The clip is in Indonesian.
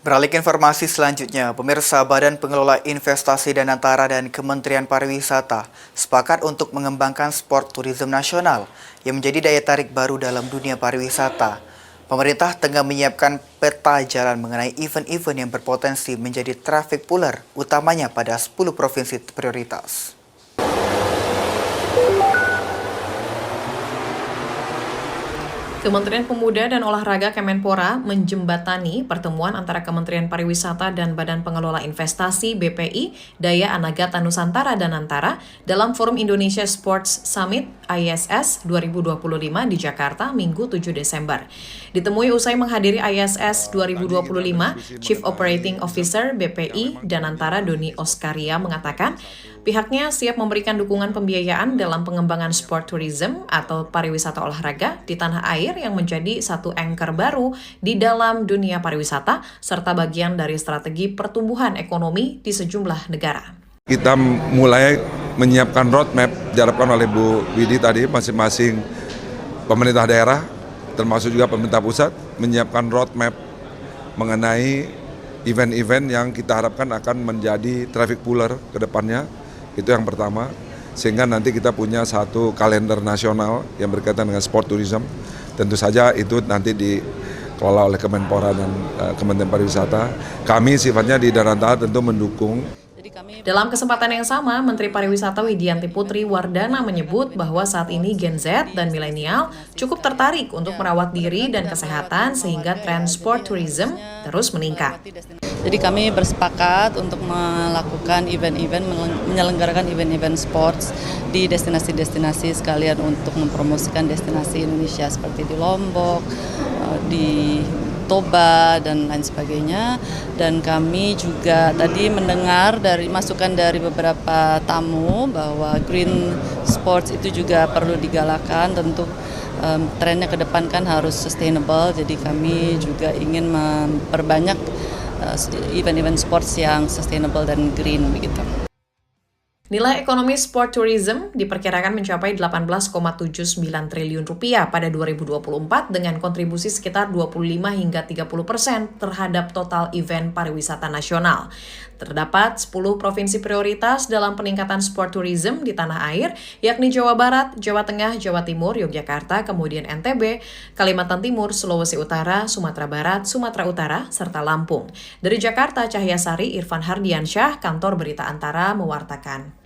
Beralih ke informasi selanjutnya, pemirsa Badan Pengelola Investasi Danantara dan Kementerian Pariwisata sepakat untuk mengembangkan sport tourism nasional yang menjadi daya tarik baru dalam dunia pariwisata. Pemerintah tengah menyiapkan peta jalan mengenai event-event yang berpotensi menjadi traffic puller, utamanya pada 10 provinsi prioritas. Kementerian Pemuda dan Olahraga Kemenpora menjembatani pertemuan antara Kementerian Pariwisata dan Badan Pengelola Investasi BPI Daya Anagata Nusantara Danantara dalam Forum Indonesia Sports Summit ISS 2025 di Jakarta Minggu 7 Desember. Ditemui usai menghadiri ISS 2025, Chief Operating Officer BPI Danantara Doni Oskaria mengatakan pihaknya siap memberikan dukungan pembiayaan dalam pengembangan sport tourism atau pariwisata olahraga di tanah air yang menjadi satu anchor baru di dalam dunia pariwisata serta bagian dari strategi pertumbuhan ekonomi di sejumlah negara. Kita mulai menyiapkan roadmap diharapkan oleh Bu Widi tadi, masing-masing pemerintah daerah termasuk juga pemerintah pusat menyiapkan roadmap mengenai event-event yang kita harapkan akan menjadi traffic puller ke depannya. Itu yang pertama, sehingga nanti kita punya satu kalender nasional yang berkaitan dengan sport tourism. Tentu saja itu nanti dikelola oleh Kemenpora dan Kementerian Pariwisata. Kami sifatnya di Danantara tentu mendukung. Dalam kesempatan yang sama, Menteri Pariwisata Widianti Putri Wardana menyebut bahwa saat ini Gen Z dan milenial cukup tertarik untuk merawat diri dan kesehatan sehingga tren sport tourism terus meningkat. Jadi kami bersepakat untuk melakukan menyelenggarakan event-event sports di destinasi-destinasi sekalian untuk mempromosikan destinasi Indonesia seperti di Lombok, di Toba dan lain sebagainya. Dan kami juga tadi mendengar dari masukan dari beberapa tamu bahwa green sports itu juga perlu digalakan. Tentu trennya ke depan kan harus sustainable. Jadi kami juga ingin memperbanyak event-event sports yang sustainable dan green begitu. Nilai ekonomi sport tourism diperkirakan mencapai 18,79 triliun rupiah pada 2024 dengan kontribusi sekitar 25 hingga 30% terhadap total event pariwisata nasional. Terdapat 10 provinsi prioritas dalam peningkatan sport tourism di tanah air, yakni Jawa Barat, Jawa Tengah, Jawa Timur, Yogyakarta, kemudian NTB, Kalimantan Timur, Sulawesi Utara, Sumatera Barat, Sumatera Utara, serta Lampung. Dari Jakarta, Cahyasari Irfan Hardiansyah, Kantor Berita Antara mewartakan.